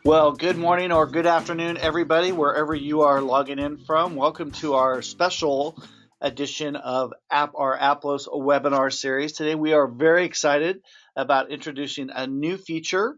Well, good morning or good afternoon, everybody, wherever you are logging in from. Welcome to our special edition of our Aplos webinar series. Today, we are very excited about introducing a new feature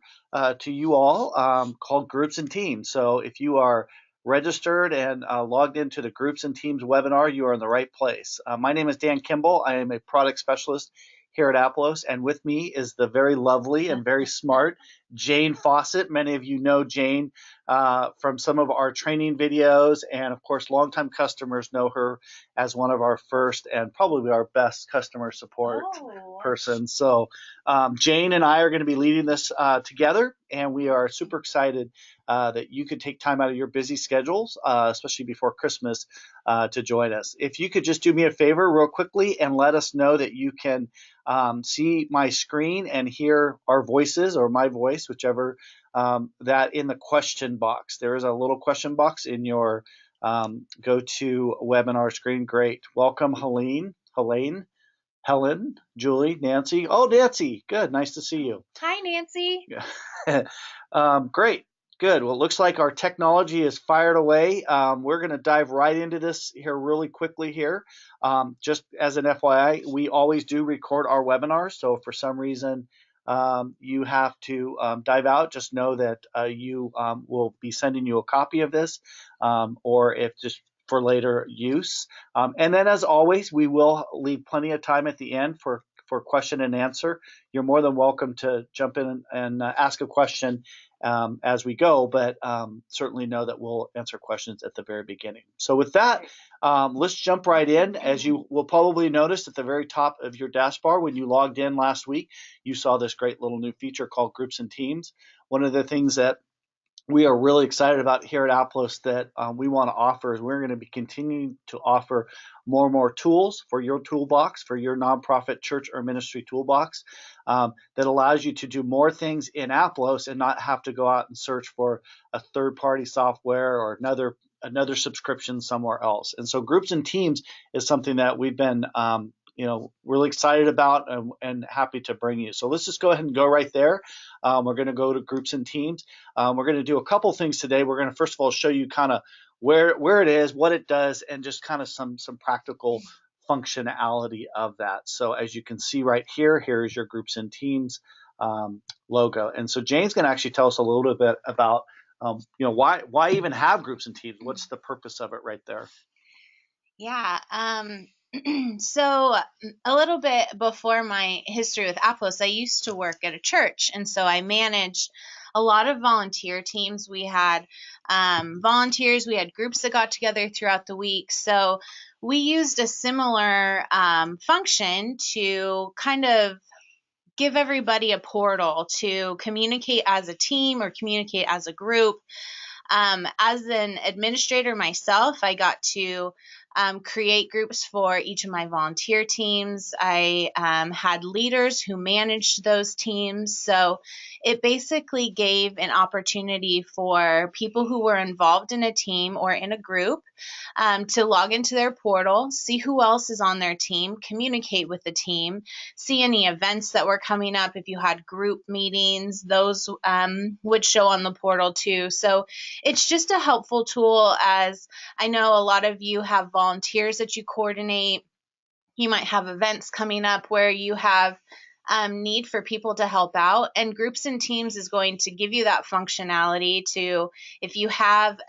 to you all called Groups and Teams. So if you are registered and logged into the Groups and Teams webinar, you are in the right place. My name is Dan Kimball. I am a product specialist here at Aplos, and with me is the very lovely and very smart Jane Fawcett. Many of you know Jane from some of our training videos, and of course, longtime customers know her as one of our first and probably our best customer support person. So Jane and I are going to be leading this together, and we are super excited that you could take time out of your busy schedules, especially before Christmas, to join us. If you could just do me a favor real quickly and let us know that you can see my screen and hear our voices or my voice, whichever, that in the question box. There is a little question box in your GoToWebinar screen. Great. Welcome, Helen, Julie, Nancy. Oh, Nancy. Good. Nice to see you. Hi, Nancy. Great. Good. Well, it looks like our technology is fired away. We're going to dive right into this here really quickly here. Just as an FYI, we always do record our webinars. So if for some reason you have to dive out, just know that you will be sending you a copy of this, or if just for later use. And then as always, we will leave plenty of time at the end for question and answer. You're more than welcome to jump in and ask a question as we go, but certainly know that we'll answer questions at the very beginning. So with that, let's jump right in. As you will probably notice at the very top of your dashboard, when you logged in last week, you saw this great little new feature called Groups and Teams. One of the things that we are really excited about here at Aplos that we want to offer is we're going to be continuing to offer more and more tools for your toolbox, for your nonprofit church or ministry toolbox, that allows you to do more things in Aplos and not have to go out and search for a third-party software or another subscription somewhere else. And so Groups and Teams is something that we've been really excited about and happy to bring you. So let's just go ahead and go right there. We're going to go to Groups and Teams. We're going to do a couple things today. We're going to first of all show you kind of where it is, what it does, and just kind of some practical functionality of that. So as you can see right here, here is your Groups and Teams logo. And so Jane's going to actually tell us a little bit about why even have Groups and Teams? What's the purpose of it right there? Yeah. So a little bit before my history with Aplos, I used to work at a church, and so I managed a lot of volunteer teams. We had volunteers, we had groups that got together throughout the week. So we used a similar function to kind of give everybody a portal to communicate as a team or communicate as a group. As an administrator myself, I got to create groups for each of my volunteer teams. I had leaders who managed those teams. So it basically gave an opportunity for people who were involved in a team or in a group to log into their portal, see who else is on their team, communicate with the team, see any events that were coming up. If you had group meetings, those would show on the portal too. So it's just a helpful tool, as I know a lot of you have volunteers that you coordinate. You might have events coming up where you have need for people to help out, and Groups and Teams is going to give you that functionality to, if you have,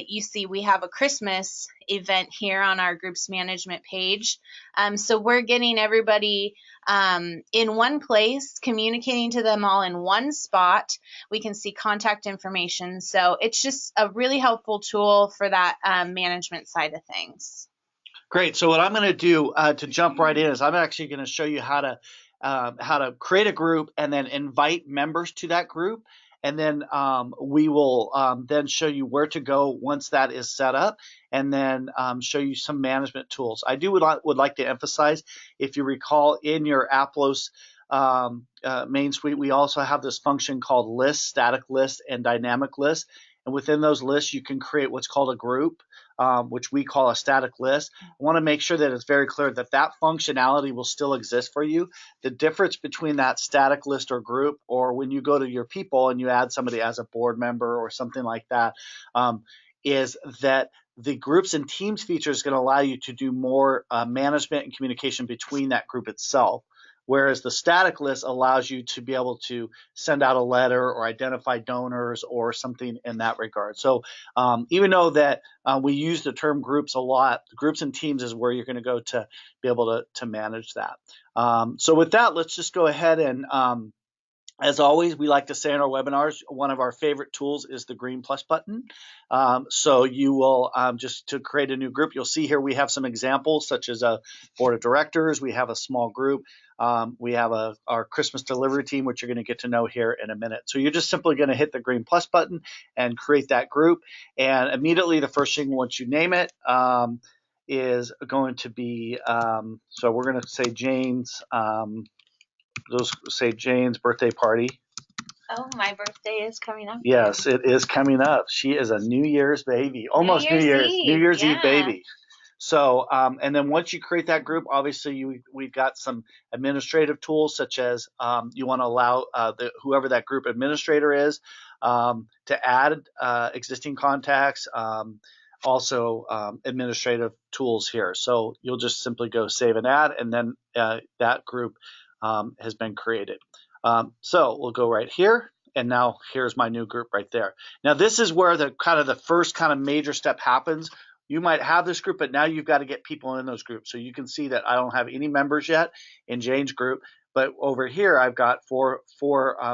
you see we have a Christmas event here on our groups management page. So we're getting everybody in one place, communicating to them all in one spot. We can see contact information. So it's just a really helpful tool for that management side of things. Great. So what I'm going to do to jump right in is I'm actually going to show you how to create a group and then invite members to that group. And then we will then show you where to go once that is set up, and then show you some management tools. I would like to emphasize, if you recall, in your Aplos main suite, we also have this function called list, static list, and dynamic list. and within those lists, you can create what's called a group, which we call a static list. I want to make sure that it's very clear that that functionality will still exist for you. The difference between that static list or group, or when you go to your people and you add somebody as a board member or something like that, is that the groups and teams feature is going to allow you to do more management and communication between that group itself. Whereas the static list allows you to be able to send out a letter or identify donors or something in that regard. So even though that we use the term groups a lot, groups and teams is where you're going to go to be able to manage that. So with that, let's just go ahead and as always, we like to say in our webinars, one of our favorite tools is the green plus button. So you will just to create a new group, you'll see here we have some examples such as a board of directors, we have a small group, we have our Christmas delivery team, which you're going to get to know here in a minute. So you're just simply going to hit the green plus button and create that group. And immediately the first thing once you name it is going to be, so we're going to say Jane's, those say Jane's birthday party. Oh, my birthday is coming up. Yes, it is coming up. She is a New Year's baby, almost New Year's Eve baby. So, and then once you create that group, obviously we've got some administrative tools such as you want to allow whoever that group administrator is to add existing contacts. Also administrative tools here. So you'll just simply go save and add, and then that group has been created. So we'll go right here, and now here's my new group right there. Now this is where the first kind of major step happens. You might have this group, but now you've got to get people in those groups. So you can see that I don't have any members yet in Jane's group, but over here I've got four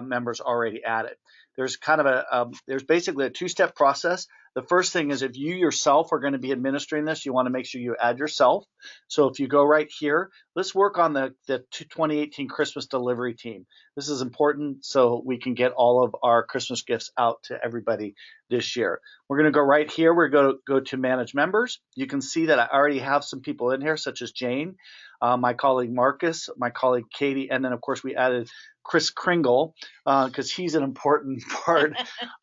members already added. There's kind of there's basically a two-step process. The first thing is if you yourself are going to be administering this, you want to make sure you add yourself. So if you go right here, let's work on the 2018 Christmas delivery team. This is important so we can get all of our Christmas gifts out to everybody this year. We're going to go right here. We're going to go to manage members. You can see that I already have some people in here, such as Jane, my colleague Marcus, my colleague Katie, and then of course we added Chris Kringle because he's an important part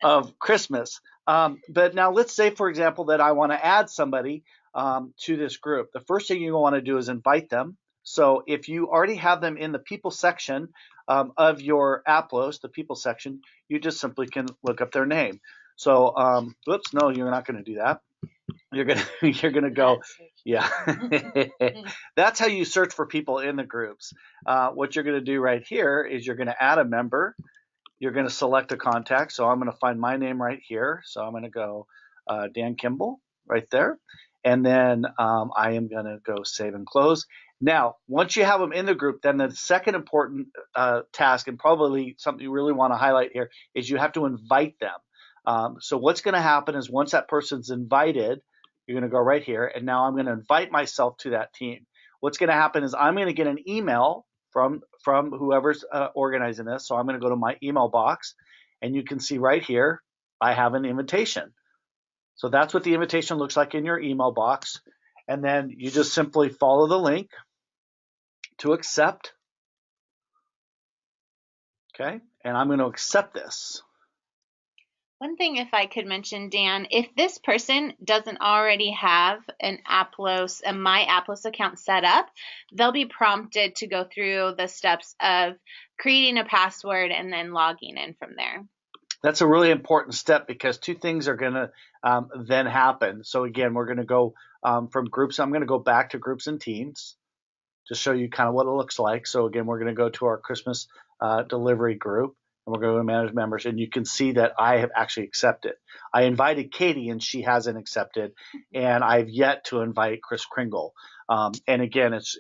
of Christmas. But now let's say, for example, that I want to add somebody to this group. The first thing you want to do is invite them. So if you already have them in the people section of your Aplos, the people section, you just simply can look up their name. So, whoops, no, you're not going to do that. You're gonna go, yeah. That's how you search for people in the groups. What you're gonna do right here is you're gonna add a member. You're gonna select a contact. So I'm gonna find my name right here. So I'm gonna go Dan Kimball right there, and then I am gonna go save and close. Now, once you have them in the group, then the second important task, and probably something you really want to highlight here, is you have to invite them. So what's going to happen is once that person's invited, you're going to go right here, and now I'm going to invite myself to that team. What's going to happen is I'm going to get an email from whoever's organizing this. So I'm going to go to my email box, and you can see right here I have an invitation. So that's what the invitation looks like in your email box, and then you just simply follow the link to accept. Okay, and I'm going to accept this. One thing, if I could mention, Dan, if this person doesn't already have an Aplos, a My Aplos account set up, they'll be prompted to go through the steps of creating a password and then logging in from there. That's a really important step because two things are going to then happen. So again, we're going to go from groups. I'm going to go back to groups and teams to show you kind of what it looks like. So again, we're going to go to our Christmas delivery group. And we're going to manage members, and you can see that I have actually accepted. I invited Katie, and she hasn't accepted, and I've yet to invite Chris Kringle. And again, it's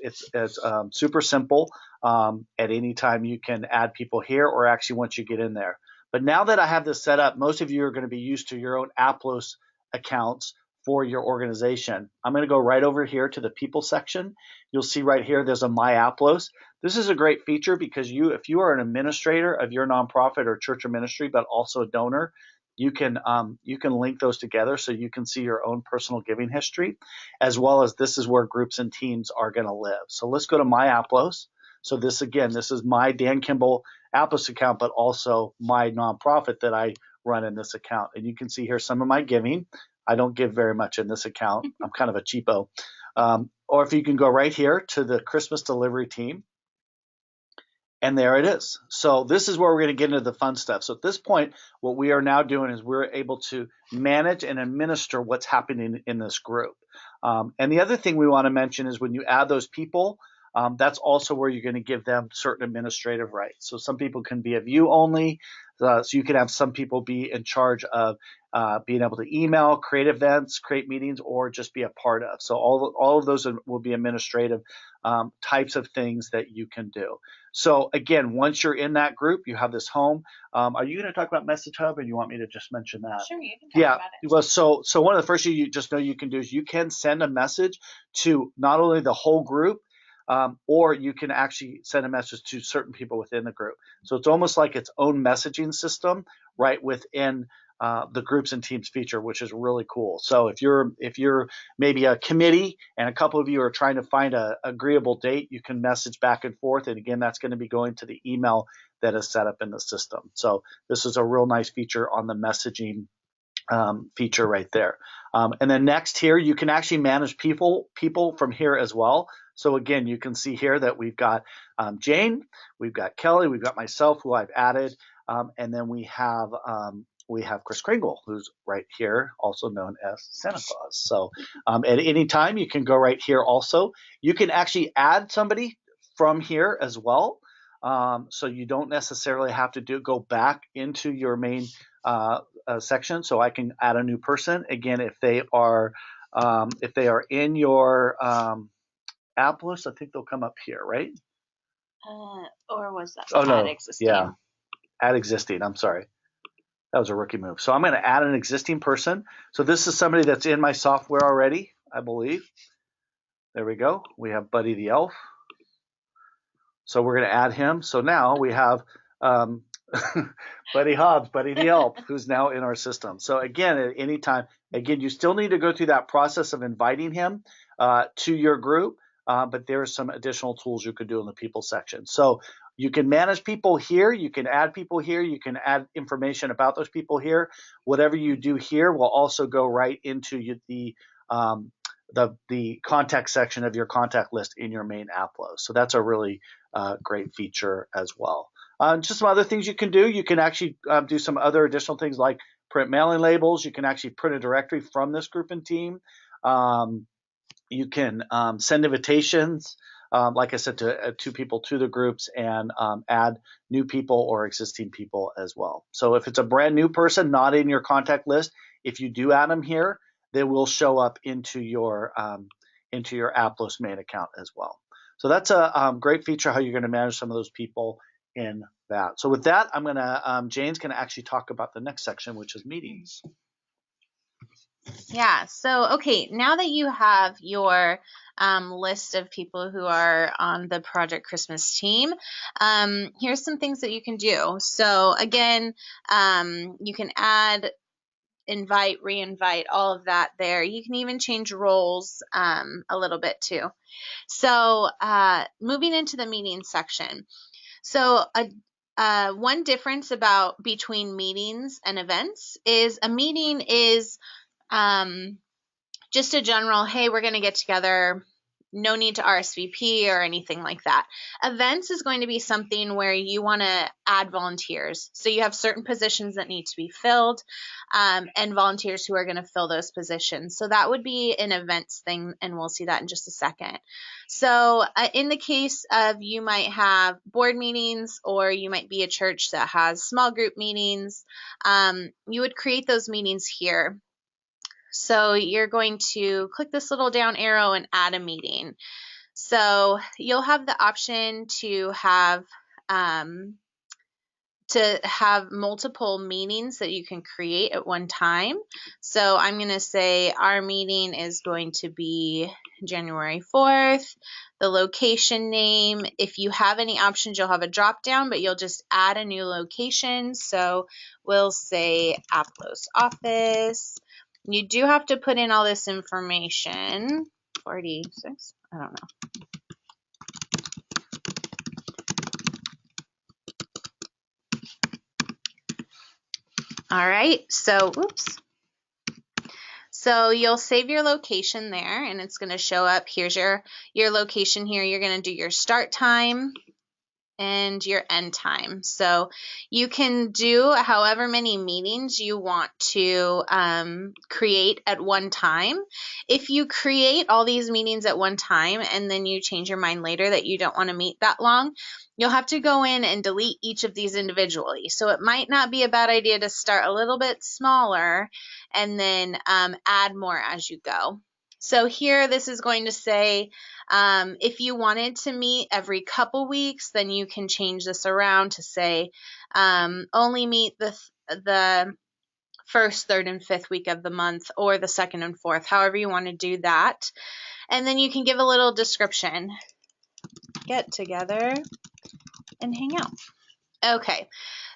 super simple. At any time, you can add people here, or actually once you get in there. But now that I have this set up, most of you are going to be used to your own Aplos accounts for your organization. I'm going to go right over here to the people section. You'll see right here there's a My Aplos. This is a great feature because if you are an administrator of your nonprofit or church or ministry, but also a donor, you can link those together so you can see your own personal giving history, as well as this is where groups and teams are going to live. So let's go to My Aplos. So this is my Dan Kimball Aplos account, but also my nonprofit that I run in this account. And you can see here some of my giving. I don't give very much in this account. I'm kind of a cheapo. Or if you can go right here to the Christmas delivery team, and there it is. So this is where we're going to get into the fun stuff. So at this point, what we are now doing is we're able to manage and administer what's happening in this group. And the other thing we want to mention is when you add those people, that's also where you're going to give them certain administrative rights. So some people can be a view only. So you can have some people be in charge of being able to email, create events, create meetings, or just be a part of. So all of those will be administrative types of things that you can do. So again, once you're in that group, you have this home. Are you going to talk about Message Hub, or you want me to just mention that? Sure, you can talk about it. Well, so one of the first things you just know you can do is you can send a message to not only the whole group, or you can actually send a message to certain people within the group. So it's almost like its own messaging system right within the groups and teams feature, which is really cool. So if you're maybe a committee and a couple of you are trying to find an agreeable date, you can message back and forth. And again, that's going to be going to the email that is set up in the system. So this is a real nice feature on the messaging feature right there. And then next here, you can actually manage people from here as well. So again, you can see here that we've got Jane, we've got Kelly, we've got myself, who I've added, and then we have Chris Kringle, who's right here, also known as Santa Claus. So at any time, you can go right here also. You can actually add somebody from here as well. So you don't necessarily have to go back into your main section. So I can add a new person. Again, if they are in your Aplos, I think they'll come up here, right? Or was that add existing? Yeah, add existing. I'm sorry. That was a rookie move. So I'm going to add an existing person. So this is somebody that's in my software already, I believe. There we go. We have Buddy the Elf. So we're going to add him. So now we have Buddy Hobbs, Buddy the Elf, who's now in our system. So again, at any time, you still need to go through that process of inviting him to your group, but there are some additional tools you could do in the people section. So you can manage people here, you can add people here, you can add information about those people here. Whatever you do here will also go right into the contact section of your contact list in your main Aplos. So that's a really great feature as well. Just some other things you can do. You can actually do some other additional things like print mailing labels. You can actually print a directory from this group and team. You can send invitations, like I said, to people to the groups, and add new people or existing people as well. So if it's a brand new person not in your contact list, if you do add them here, they will show up into your Aplos main account as well. So that's a great feature how you're going to manage some of those people in that. So with that, I'm going to Jane's going to actually talk about the next section, which is meetings. Yeah. So, okay, now that you have your list of people who are on the Project Christmas team, here's some things that you can do. So again, you can add, invite, re-invite, all of that there. You can even change roles a little bit too. So moving into the meeting section. So one difference between meetings and events is a meeting is just a general, hey, we're going to get together, no need to RSVP or anything like that. Events is going to be something where you want to add volunteers. So you have certain positions that need to be filled, and volunteers who are going to fill those positions. So that would be an events thing, and we'll see that in just a second. So in the case of, you might have board meetings, or you might be a church that has small group meetings, you would create those meetings here. So you're going to click this little down arrow and add a meeting. So you'll have the option to have multiple meetings that you can create at one time. So I'm going to say our meeting is going to be January 4th. The location name, if you have any options, you'll have a drop down, but you'll just add a new location. So we'll say Aplos office. You do have to put in all this information. 46, I don't know. All right, so oops. So you'll save your location there, and it's going to show up. Here's your location here. You're going to do your start time and your end time. So you can do however many meetings you want to create at one time. If you create all these meetings at one time and then you change your mind later that you don't want to meet that long, you'll have to go in and delete each of these individually. So it might not be a bad idea to start a little bit smaller and then add more as you go. So here, this is going to say, if you wanted to meet every couple weeks, then you can change this around to say, only meet the first, third, and fifth week of the month, or the second and fourth, however you want to do that. And then you can give a little description. Get together and hang out. Okay,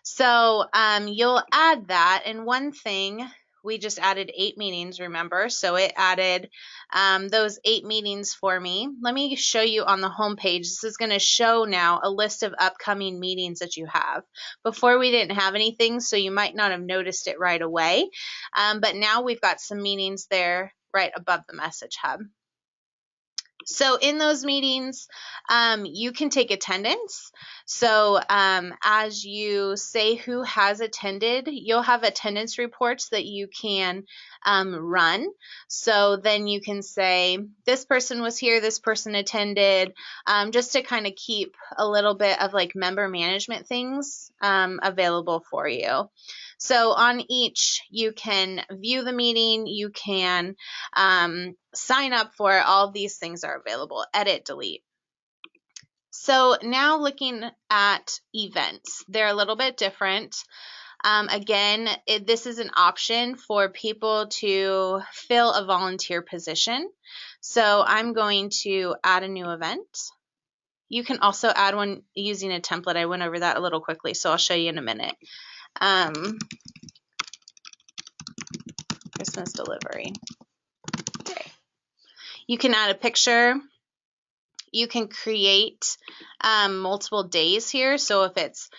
so you'll add that, and one thing, we just added 8 meetings, remember? So it added those 8 meetings for me. Let me show you on the home page. This is going to show now a list of upcoming meetings that you have. Before we didn't have anything, so you might not have noticed it right away. But now we've got some meetings there right above the message hub. So in those meetings, you can take attendance. So as you say who has attended, you'll have attendance reports that you can run. So then you can say, this person was here, this person attended, just to kind of keep a little bit of like member management things available for you. So on each, you can view the meeting, you can sign up for it. All of these things are available. Edit, delete. So now looking at events, they're a little bit different. Again, this is an option for people to fill a volunteer position. So I'm going to add a new event. You can also add one using a template. I went over that a little quickly, so I'll show you in a minute. Christmas delivery. Okay. You can add a picture. You can create multiple days here. So if it's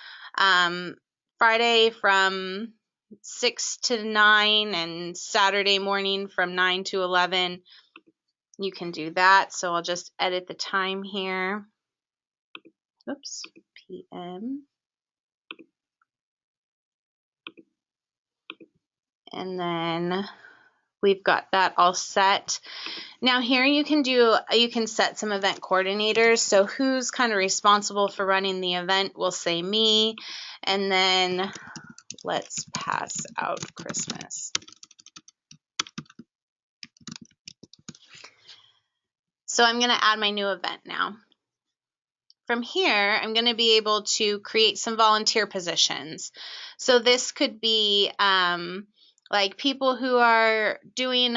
Friday from 6 to 9 and Saturday morning from 9 to 11, you can do that. So I'll just edit the time here. Oops, PM. And then we've got that all set. Now here you can set some event coordinators. So who's kind of responsible for running the event? We'll say me. And then let's pass out Christmas. So I'm going to add my new event now. From here, I'm going to be able to create some volunteer positions. So this could be like people who are doing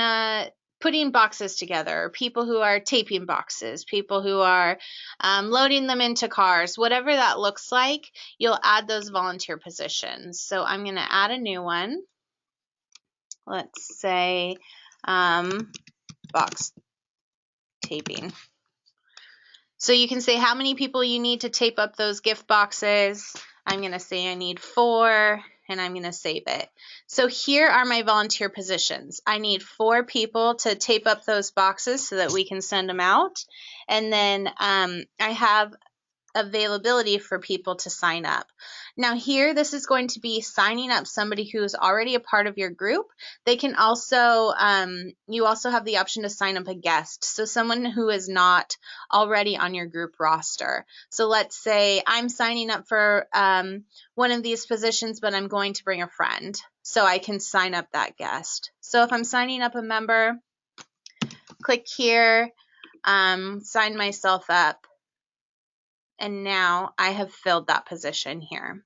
putting boxes together, or people who are taping boxes, people who are loading them into cars, whatever that looks like, you'll add those volunteer positions. So I'm going to add a new one. Let's say box taping. So you can say how many people you need to tape up those gift boxes. I'm going to say I need 4, and I'm going to save it. So here are my volunteer positions. I need 4 people to tape up those boxes so that we can send them out. And then I have availability for people to sign up. Now here, this is going to be signing up somebody who is already a part of your group. They can also, you also have the option to sign up a guest. So someone who is not already on your group roster. So let's say I'm signing up for one of these positions, but I'm going to bring a friend. So I can sign up that guest. So if I'm signing up a member, click here, sign myself up. And now I have filled that position here.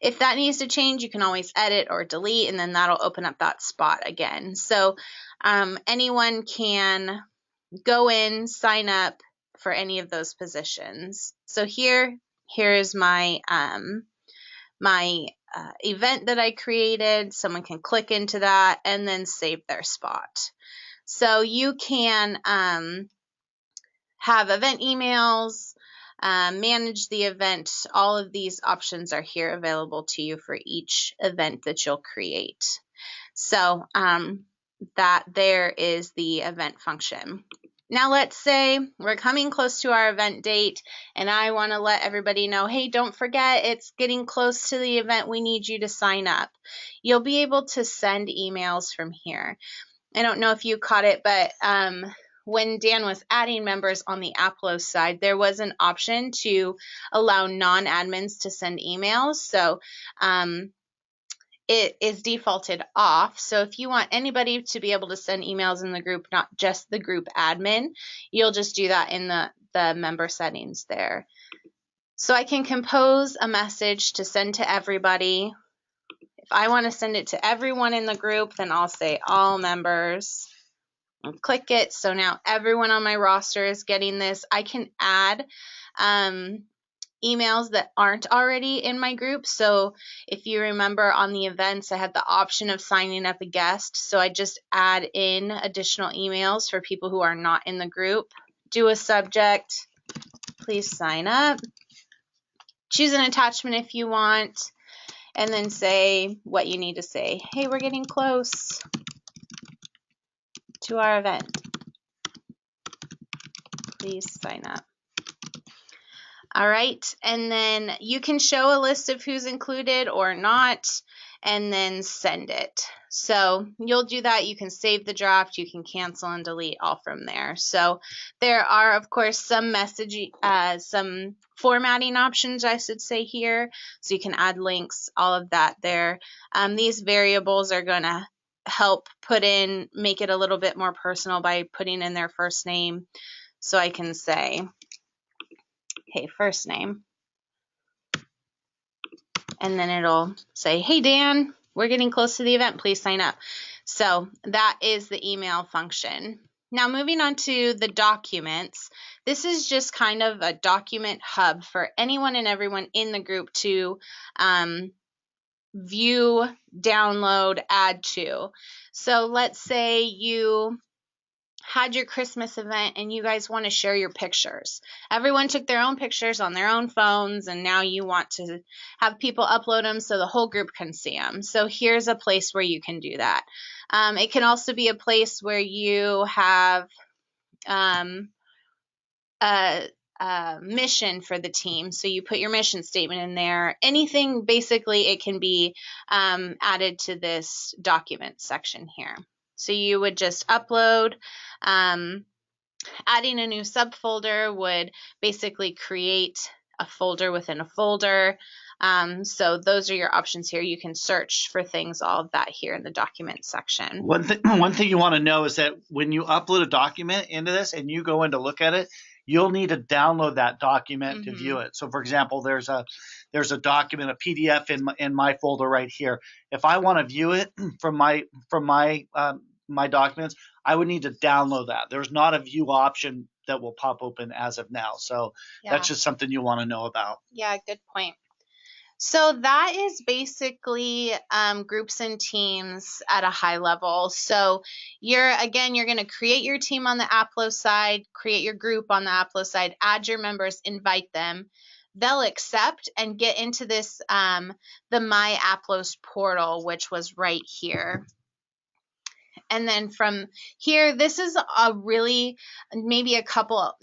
If that needs to change, you can always edit or delete, and then that'll open up that spot again. So anyone can go in, sign up for any of those positions. So here is my event that I created. Someone can click into that and then save their spot. So you can have event emails, manage the event. All of these options are here available to you for each event that you'll create. So that there is the event function. Now let's say we're coming close to our event date and I want to let everybody know, hey, don't forget it's getting close to the event. We need you to sign up. You'll be able to send emails from here. I don't know if you caught it, but when Dan was adding members on the Aplos side, there was an option to allow non-admins to send emails. So it is defaulted off. So if you want anybody to be able to send emails in the group, not just the group admin, you'll just do that in the member settings there. So I can compose a message to send to everybody. If I want to send it to everyone in the group, then I'll say all members and click it. So now everyone on my roster is getting this. I can add emails that aren't already in my group. So if you remember on the events, I had the option of signing up a guest. So I just add in additional emails for people who are not in the group. Do a subject, please sign up. Choose an attachment if you want, and then say what you need to say. Hey, we're getting close to our event. Please sign up. All right, and then you can show a list of who's included or not, and then send it. So you'll do that. You can save the draft. You can cancel and delete all from there. So there are, of course, some some formatting options, I should say here. So you can add links, all of that there. These variables are going to help make it a little bit more personal by putting in their first name. So I can say, hey, first name. And then it'll say, hey, Dan, we're getting close to the event. Please sign up. So that is the email function. Now moving on to the documents. This is just kind of a document hub for anyone and everyone in the group to view, download, add to. So let's say you had your Christmas event and you guys want to share your pictures. Everyone took their own pictures on their own phones, and now you want to have people upload them so the whole group can see them. So here's a place where you can do that. It can also be a place where you have a mission for the team. So you put your mission statement in there. Anything, basically, it can be added to this document section here. So you would just upload. Adding a new subfolder would basically create a folder within a folder. So those are your options here. You can search for things, all of that here in the document section. One thing you want to know is that when you upload a document into this and you go in to look at it, you'll need to download that document to view it. So for example, there's a document, a PDF in my folder right here. If I want to view it from my documents, I would need to download that. There's not a view option that will pop open as of now. So that's just something you want to know about. Yeah, good point. So that is basically groups and teams at a high level. So you're going to create your team on the Aplos side, create your group on the Aplos side, add your members, invite them. They'll accept and get into this, the My Aplos portal, which was right here. And then from here, this is maybe a couple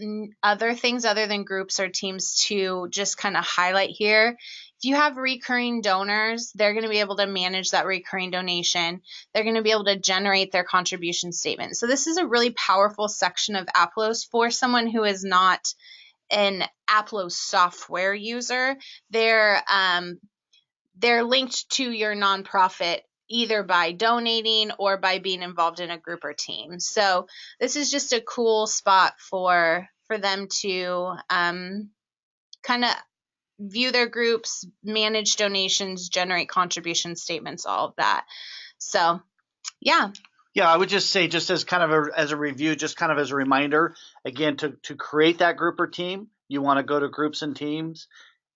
other things other than groups or teams to just kind of highlight here. If you have recurring donors, they're going to be able to manage that recurring donation. They're going to be able to generate their contribution statement. So this is a really powerful section of Aplos for someone who is not an Aplos software user. They're linked to your nonprofit either by donating or by being involved in a group or team. So this is just a cool spot for them to kind of view their groups, manage donations, generate contribution statements, all of that. So, yeah. Yeah, I would just say, just as kind of as a review, just kind of as a reminder, again, to create that group or team, you want to go to groups and teams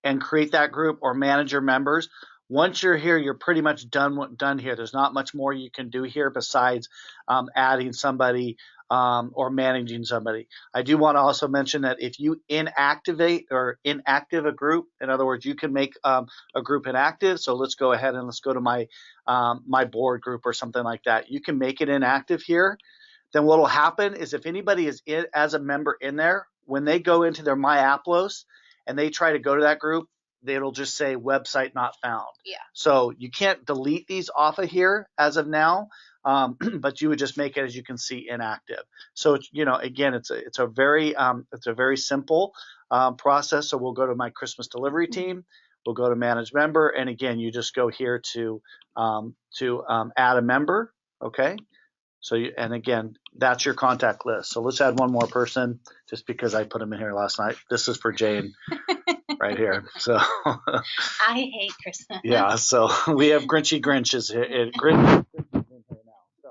and create that group or manage your members. Once you're here, you're pretty much done here. There's not much more you can do here besides adding somebody or managing somebody. I do want to also mention that if you inactivate or inactive a group, in other words, you can make a group inactive. So let's go ahead and let's go to my board group or something like that. You can make it inactive here. Then what will happen is if anybody is as a member in there, when they go into their My Aplos and they try to go to that group, it'll just say website not found. Yeah. So you can't delete these off of here as of now, but you would just make it, as you can see, inactive. So again, it's a very simple process. So we'll go to my Christmas delivery team. We'll go to manage member, and again, you just go here to add a member. Okay. So and again, that's your contact list. So let's add one more person, just because I put them in here last night. This is for Jane right here. So I hate Christmas. yeah. So we have Grinchy Grinches here. Grinch in here now. So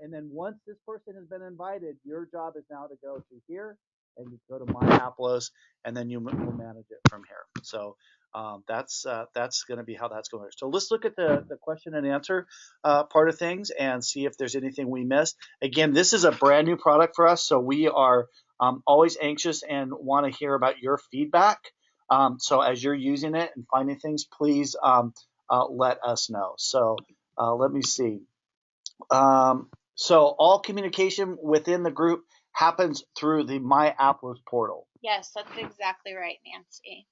and then once this person has been invited, your job is now to go to here and you go to My Aplos, and then you will manage it from here. So that's going to be how that's going. So let's look at the question and answer part of things and see if there's anything we missed. Again, this is a brand new product for us, so we are always anxious and want to hear about your feedback. So as you're using it and finding things, please let us know. So let me see. So all communication within the group happens through the My Aplos portal. Yes, that's exactly right, Nancy.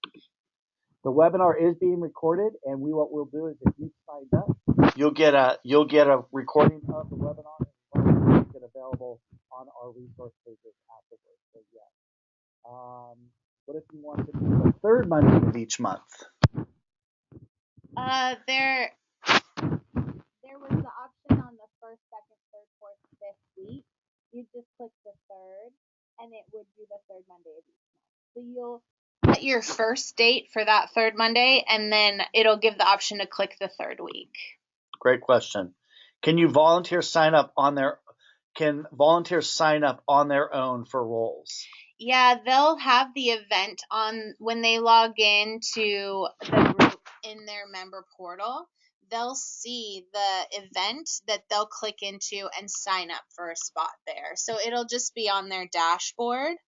The webinar is being recorded, and what we'll do is, if you signed up, you'll get a recording of the webinar and make it available on our resource pages afterwards. So yeah. What if you want to do the third Monday of each month? There was the option on the first, second, third, fourth, fifth week. You just click the third, and it would do the third Monday of each month. So you'll set your first date for that third Monday, and then it'll give the option to click the third week. Great question. Can volunteers sign up on their own for roles? Yeah, they'll have the event on when they log in to the group in their member portal. They'll see the event that they'll click into and sign up for a spot there. So it'll just be on their dashboard.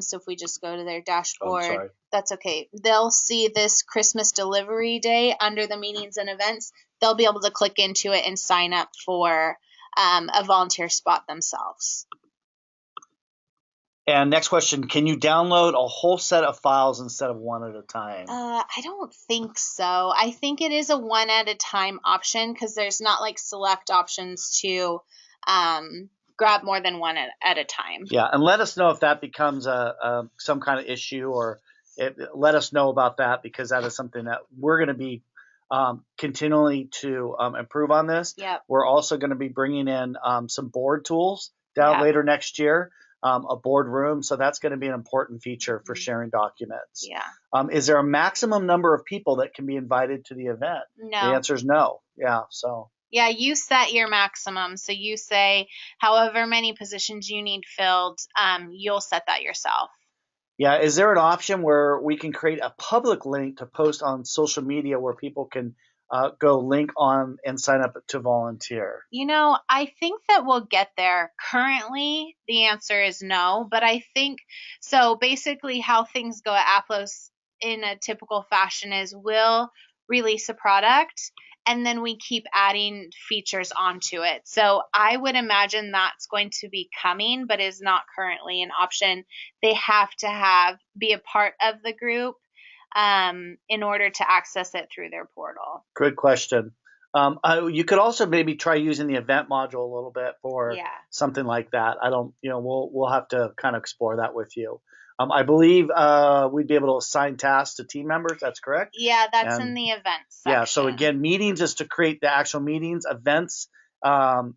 So if we just go to their dashboard, that's okay. They'll see this Christmas delivery day under the meetings and events. They'll be able to click into it and sign up for a volunteer spot themselves. And next question, can you download a whole set of files instead of one at a time? I don't think so. I think it is a one at a time option because there's not like select options to grab more than one at a time. Yeah, and let us know if that becomes some kind of issue, or let us know about that, because that is something that we're going to be continually to improve on this. Yep. We're also going to be bringing in some board tools down later next year. A boardroom, so that's going to be an important feature for sharing documents. Yeah. Is there a maximum number of people that can be invited to the event? No. The answer is no. Yeah. So. Yeah, you set your maximum. So you say however many positions you need filled, you'll set that yourself. Yeah. Is there an option where we can create a public link to post on social media where people can go link on and sign up to volunteer? I think that we'll get there. Currently, the answer is no, but I think so. Basically, how things go at Aplos in a typical fashion is we'll release a product and then we keep adding features onto it. So I would imagine that's going to be coming, but is not currently an option. They have to be a part of the group in order to access it through their portal. Good question. You could also maybe try using the event module a little bit for something like that. I don't, we'll have to kind of explore that with you. I believe we'd be able to assign tasks to team members. That's correct? Yeah, that's in the events section. Yeah, so again, meetings is to create the actual meetings. Events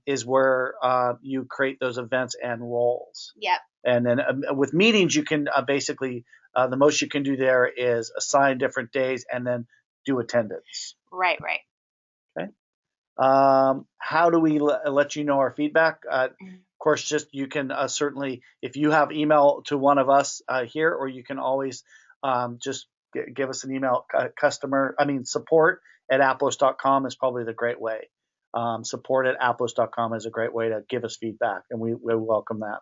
is where you create those events and roles. Yep. And then with meetings, you can basically, the most you can do there is assign different days and then do attendance. Right. Okay. How do we let you know our feedback? Of course, just you can certainly, if you have email to one of us here, or you can always just give us an email. Support@aplos.com is probably the great way. support at aplos.com is a great way to give us feedback, and we welcome that.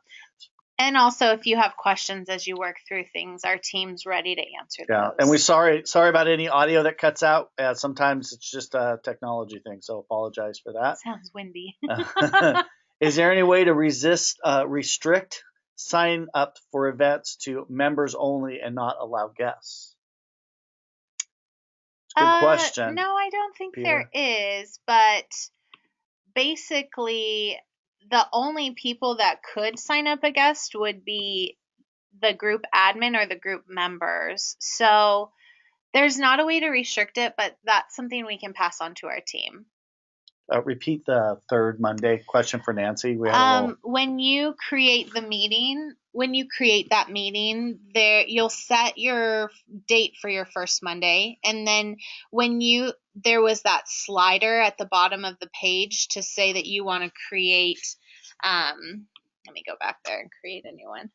And also, if you have questions as you work through things, our team's ready to answer those. And we're sorry about any audio that cuts out. Sometimes it's just a technology thing, so apologize for that. Sounds windy. Is there any way to restrict sign up for events to members only and not allow guests? Good question. No, I don't think Peter? there is, but basically the only people that could sign up a guest would be the group admin or the group members. So there's not a way to restrict it, but that's something we can pass on to our team. Repeat the third Monday question for Nancy. When you create the meeting, there you'll set your date for your first Monday, and then there was that slider at the bottom of the page to say that you want to create. Let me go back there and create a new one.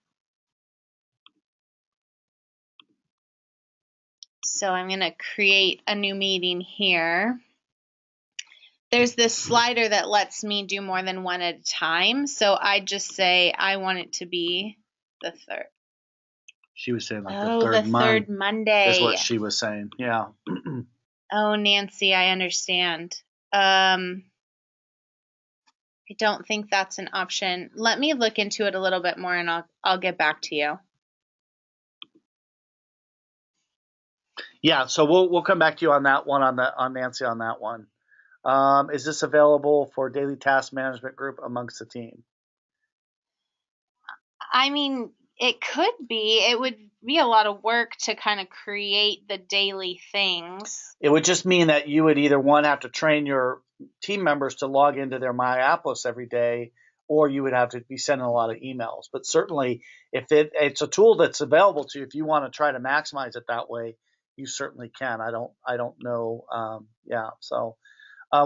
So I'm going to create a new meeting here. There's this slider that lets me do more than one at a time. So I just say I want it to be the third. She was saying the third Monday is what she was saying. Yeah. Oh, Nancy, I understand. I don't think that's an option. Let me look into it a little bit more, and I'll get back to you. Yeah, so we'll come back to you on that one, on Nancy on that one. Is this available for daily task management group amongst the team? I mean, it could be. It would be a lot of work to kind of create the daily things. It would just mean that you would either have to train your team members to log into their My Aplos every day, or you would have to be sending a lot of emails. But certainly, if it's a tool that's available to you, if you want to try to maximize it that way, you certainly can. I don't know. So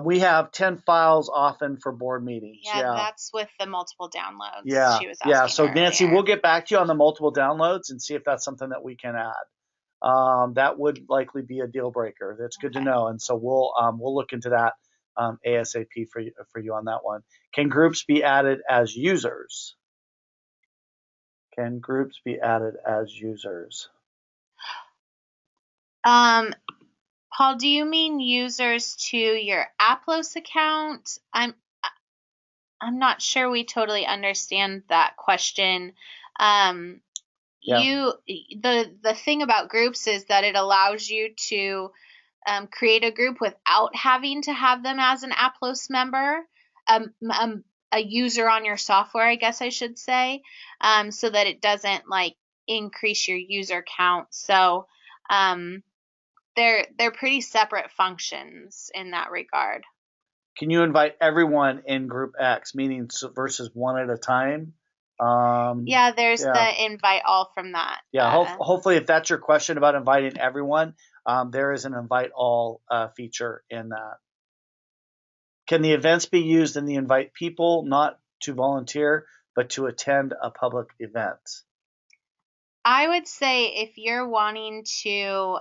we have 10 files often for board meetings. Yeah, that's with the multiple downloads. Yeah, she was asking So earlier. Nancy, we'll get back to you on the multiple downloads and see if that's something that we can add. That would likely be a deal breaker. That's good to know, and so we'll look into that ASAP for you on that one. Can groups be added as users? Can groups be added as users? Paul, do you mean users to your Aplos account? I'm not sure we totally understand that question. The thing about groups is that it allows you to create a group without having to have them as an Aplos member, a user on your software, I guess I should say, so that it doesn't increase your user count. So they're pretty separate functions in that regard. Can you invite everyone in group X, meaning versus one at a time? There's the invite all from that. Hopefully, if that's your question about inviting everyone, there is an invite all feature in that. Can the events be used in the invite people, not to volunteer, but to attend a public event? I would say if you're wanting to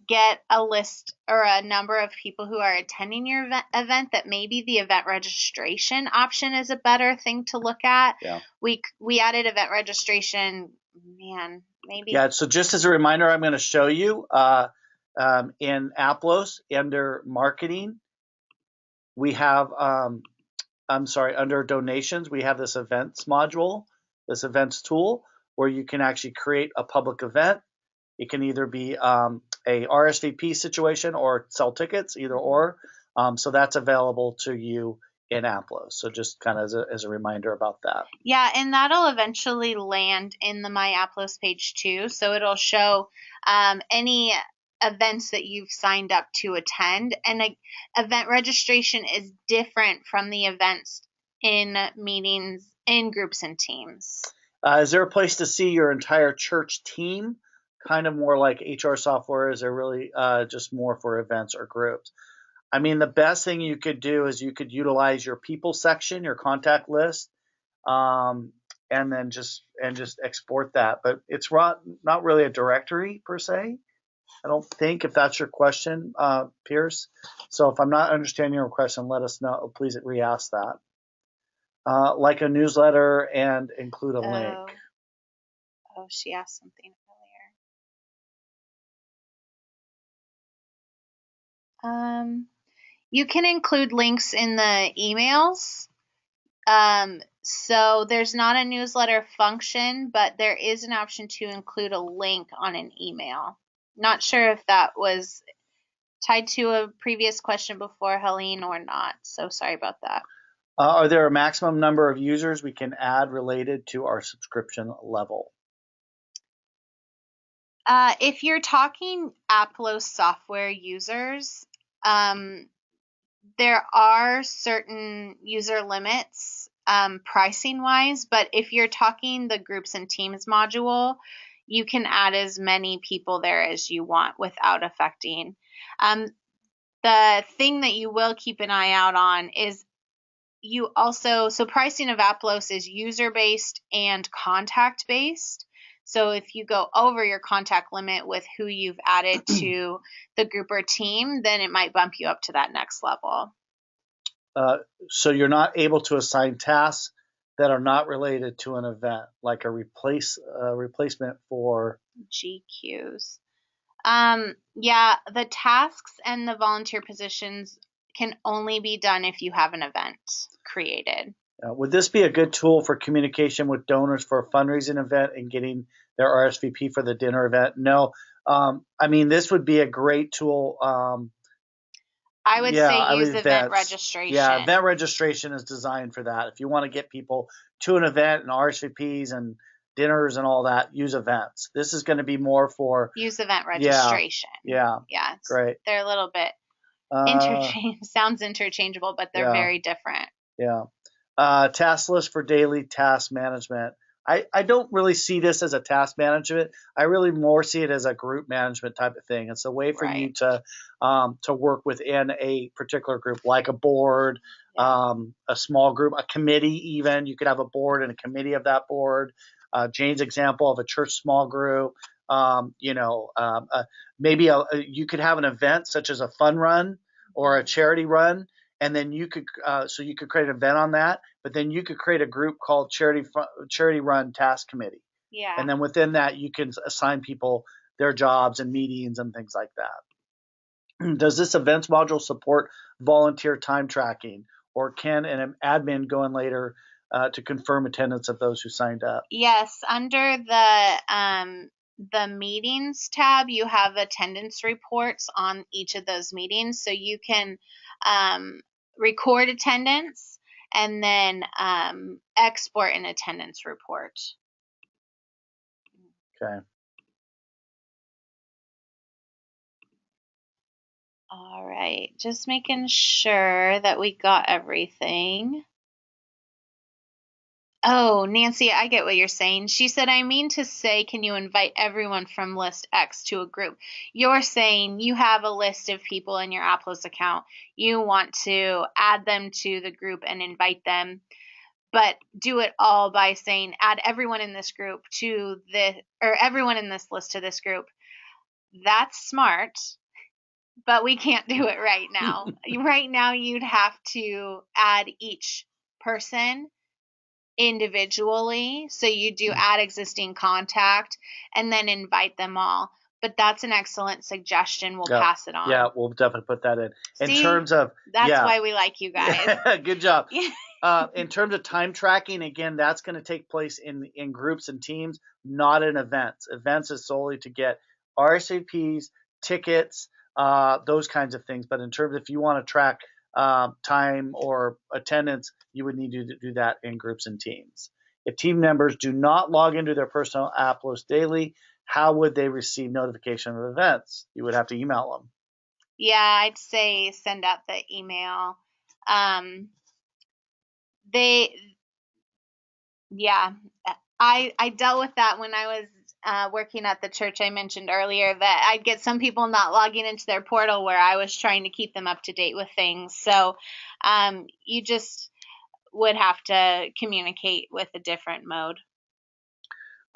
get a list or a number of people who are attending your event, that maybe the event registration option is a better thing to look at. Yeah. We added event registration, maybe. Yeah, so just as a reminder, I'm going to show you in Aplos under marketing, we have, under donations, we have this events module, this events tool, where you can actually create a public event. It can either be a RSVP situation or sell tickets, either or. So that's available to you in Aplos. So just kind of as a reminder about that. Yeah, and that'll eventually land in the My Aplos page too. So it'll show any events that you've signed up to attend. And event registration is different from the events in meetings, in groups and teams. Is there a place to see your entire church team? Kind of more like HR software? Is there really just more for events or groups? I mean, the best thing you could do is you could utilize your people section, your contact list, and then just export that. But it's not really a directory per se. I don't think if that's your question, Pierce. So if I'm not understanding your question, let us know. Please re-ask that. Like a newsletter and include a link. Oh, she asked something earlier. You can include links in the emails. So there's not a newsletter function, but there is an option to include a link on an email. Not sure if that was tied to a previous question before, Helene, or not. So sorry about that. Are there a maximum number of users we can add related to our subscription level? If you're talking Aplos software users, there are certain user limits pricing wise, but if you're talking the groups and teams module, you can add as many people there as you want without affecting. The thing that you will keep an eye out on is so pricing of Aplos is user based and contact based. So if you go over your contact limit with who you've added to the group or team, then it might bump you up to that next level. So you're not able to assign tasks that are not related to an event, like a replacement for GQs. Yeah, the tasks and the volunteer positions can only be done if you have an event created. Would this be a good tool for communication with donors for a fundraising event and getting their RSVP for the dinner event? No. I mean, this would be a great tool. I would say use event registration. Yeah, event registration is designed for that. If you want to get people to an event and RSVPs and dinners and all that, use events. This is going to be more for use event registration. Yeah. Great. They're a little bit sounds interchangeable, but they're very different. Yeah. Task list for daily task management. I don't really see this as a task management. I really more see it as a group management type of thing. It's a way for you to work within a particular group, like a board, a small group, a committee even. You could have a board and a committee of that board. Jane's example of a church small group. Maybe you could have an event such as a fun run or a charity run. And then you could create an event on that, but then you could create a group called Charity Run Task Committee. Yeah. And then within that, you can assign people their jobs and meetings and things like that. Does this events module support volunteer time tracking, or can an admin go in later to confirm attendance of those who signed up? Yes, under the meetings tab, you have attendance reports on each of those meetings, so you can record attendance and then export an attendance report. Okay. All right, just making sure that we got everything. Oh, Nancy, I get what you're saying. She said, I mean to say, can you invite everyone from list X to a group? You're saying you have a list of people in your Aplos account. You want to add them to the group and invite them, but do it all by saying, add everyone in this group to everyone in this list to this group. That's smart, but we can't do it right now. Right now, you'd have to add each person individually. So you do add existing contact and then invite them all. But that's an excellent suggestion. We'll pass it on. Yeah, we'll definitely put that in. See, in terms of that's why we like you guys. Good job. In terms of time tracking, again, that's going to take place in groups and teams, not in events. Events is solely to get RSVPs, tickets, those kinds of things. But in terms of if you want to track time or attendance, you would need to do that in groups and teams. If team members do not log into their personal Aplos daily, how would they receive notification of events? You would have to email them. Yeah, I'd say send out the email. I dealt with that when I was working at the church I mentioned earlier, that I'd get some people not logging into their portal where I was trying to keep them up to date with things. So you just would have to communicate with a different mode.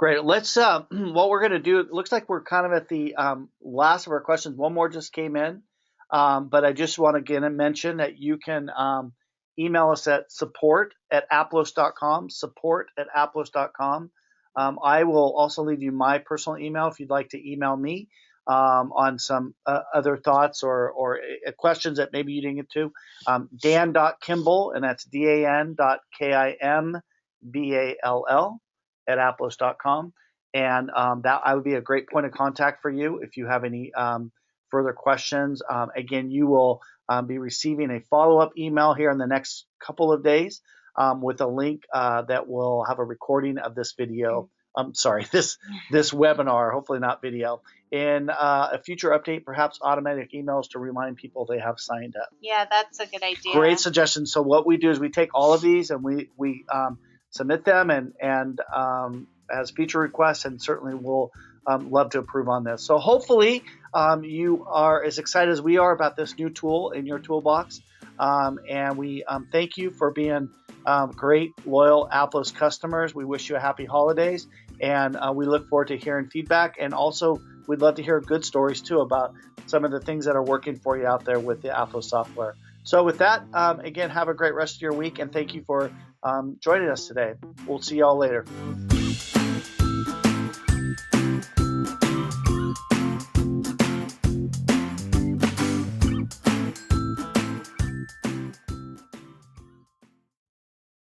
Great. Let's what we're going to do. It looks like we're kind of at the last of our questions. One more just came in, but I just want to again mention that you can email us at support@aplos.com. Support@aplos.com. I will also leave you my personal email if you'd like to email me on some other thoughts or questions that maybe you didn't get to. Dan.Kimball, and that's DAN.KIMBALL @aplos.com. And that I would be a great point of contact for you if you have any further questions. Again, you will be receiving a follow-up email here in the next couple of days with a link that will have a recording of this video. I'm sorry, this webinar, hopefully not video. In a future update, perhaps automatic emails to remind people they have signed up. Yeah, that's a good idea. Great suggestion. So what we do is we take all of these and we submit them and as feature requests, and certainly we'll love to approve on this. So hopefully you are as excited as we are about this new tool in your toolbox. And we thank you for being great, loyal Aplos customers. We wish you a happy holidays, and we look forward to hearing feedback. And also, we'd love to hear good stories too about some of the things that are working for you out there with the Aplos software. So with that, again, have a great rest of your week, and thank you for joining us today. We'll see y'all later.